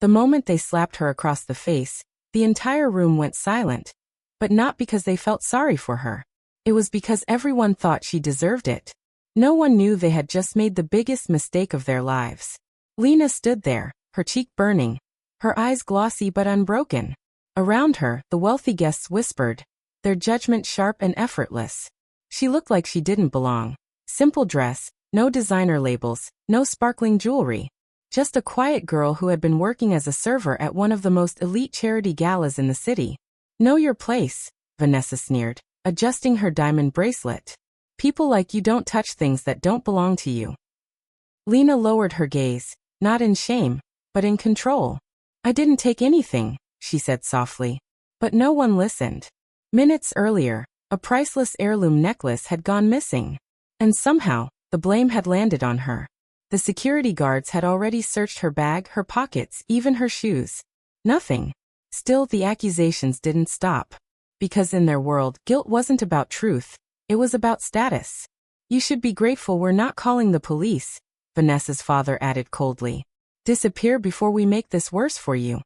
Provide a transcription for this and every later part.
The moment they slapped her across the face, the entire room went silent. But not because they felt sorry for her. It was because everyone thought she deserved it. No one knew they had just made the biggest mistake of their lives. Lena stood there, her cheek burning, her eyes glossy but unbroken. Around her, the wealthy guests whispered, their judgment sharp and effortless. She looked like she didn't belong. Simple dress, no designer labels, no sparkling jewelry. Just a quiet girl who had been working as a server at one of the most elite charity galas in the city. Know your place, Vanessa sneered, adjusting her diamond bracelet. People like you don't touch things that don't belong to you. Lena lowered her gaze, not in shame, but in control. I didn't take anything, she said softly. But no one listened. Minutes earlier, a priceless heirloom necklace had gone missing. And somehow, the blame had landed on her. The security guards had already searched her bag, her pockets, even her shoes. Nothing. Still, the accusations didn't stop. Because in their world, guilt wasn't about truth, it was about status. You should be grateful we're not calling the police, Vanessa's father added coldly. Disappear before we make this worse for you.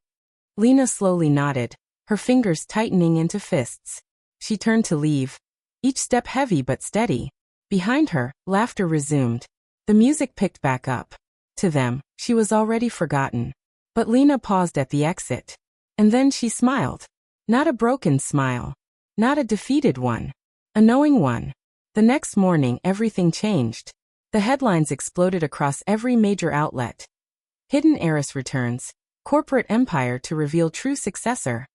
Lena slowly nodded, her fingers tightening into fists. She turned to leave, each step heavy but steady. Behind her, laughter resumed. The music picked back up. To them, she was already forgotten. But Lena paused at the exit. And then she smiled. Not a broken smile. Not a defeated one. A knowing one. The next morning everything changed. The headlines exploded across every major outlet. Hidden heiress returns. Corporate empire to reveal true successor.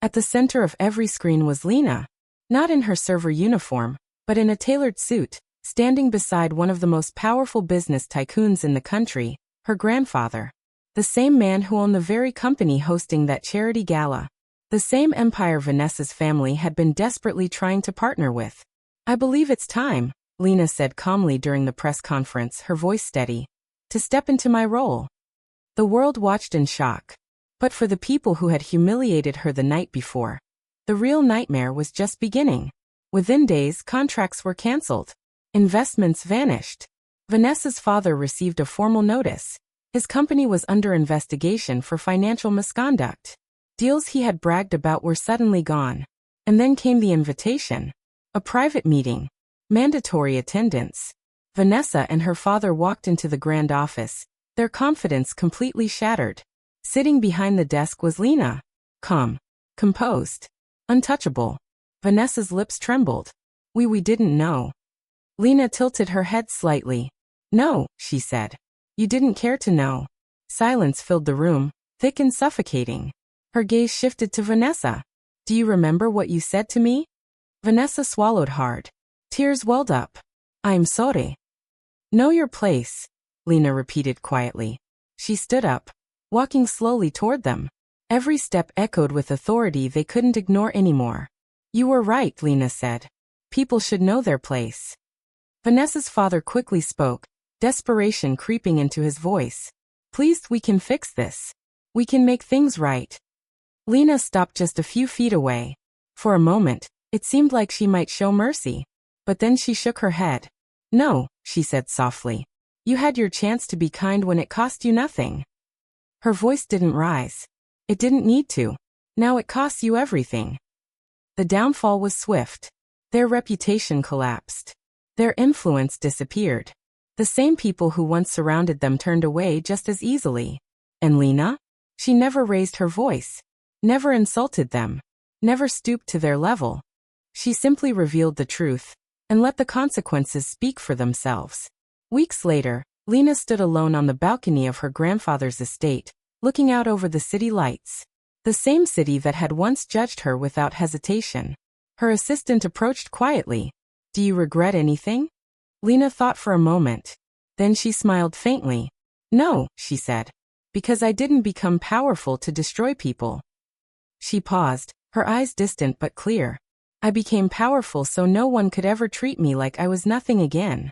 At the center of every screen was Lena. Not in her server uniform, but in a tailored suit, standing beside one of the most powerful business tycoons in the country, her grandfather. The same man who owned the very company hosting that charity gala. The same empire Vanessa's family had been desperately trying to partner with. I believe it's time, Lena said calmly during the press conference, her voice steady, to step into my role. The world watched in shock. But for the people who had humiliated her the night before, the real nightmare was just beginning. Within days, contracts were canceled. Investments vanished. Vanessa's father received a formal notice. His company was under investigation for financial misconduct. Deals he had bragged about were suddenly gone. And then came the invitation. A private meeting. Mandatory attendance. Vanessa and her father walked into the grand office, their confidence completely shattered. Sitting behind the desk was Lena. Calm. Composed. Untouchable. Vanessa's lips trembled. We didn't know. Lena tilted her head slightly. No, she said. You didn't care to know. Silence filled the room, thick and suffocating. Her gaze shifted to Vanessa. Do you remember what you said to me? Vanessa swallowed hard. Tears welled up. I'm sorry. Know your place, Lena repeated quietly. She stood up, walking slowly toward them. Every step echoed with authority they couldn't ignore anymore. You were right, Lena said. People should know their place. Vanessa's father quickly spoke, desperation creeping into his voice. Please, we can fix this. We can make things right. Lena stopped just a few feet away. For a moment, it seemed like she might show mercy. But then she shook her head. No, she said softly. You had your chance to be kind when it cost you nothing. Her voice didn't rise. It didn't need to. Now it costs you everything. The downfall was swift. Their reputation collapsed. Their influence disappeared. The same people who once surrounded them turned away just as easily. And Lena? She never raised her voice. Never insulted them. Never stooped to their level. She simply revealed the truth and let the consequences speak for themselves. Weeks later, Lena stood alone on the balcony of her grandfather's estate, looking out over the city lights. The same city that had once judged her without hesitation. Her assistant approached quietly. Do you regret anything? Lena thought for a moment. Then she smiled faintly. No, she said. Because I didn't become powerful to destroy people. She paused, her eyes distant but clear. I became powerful so no one could ever treat me like I was nothing again.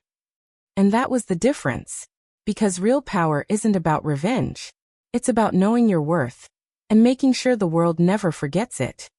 And that was the difference. Because real power isn't about revenge. It's about knowing your worth. And making sure the world never forgets it.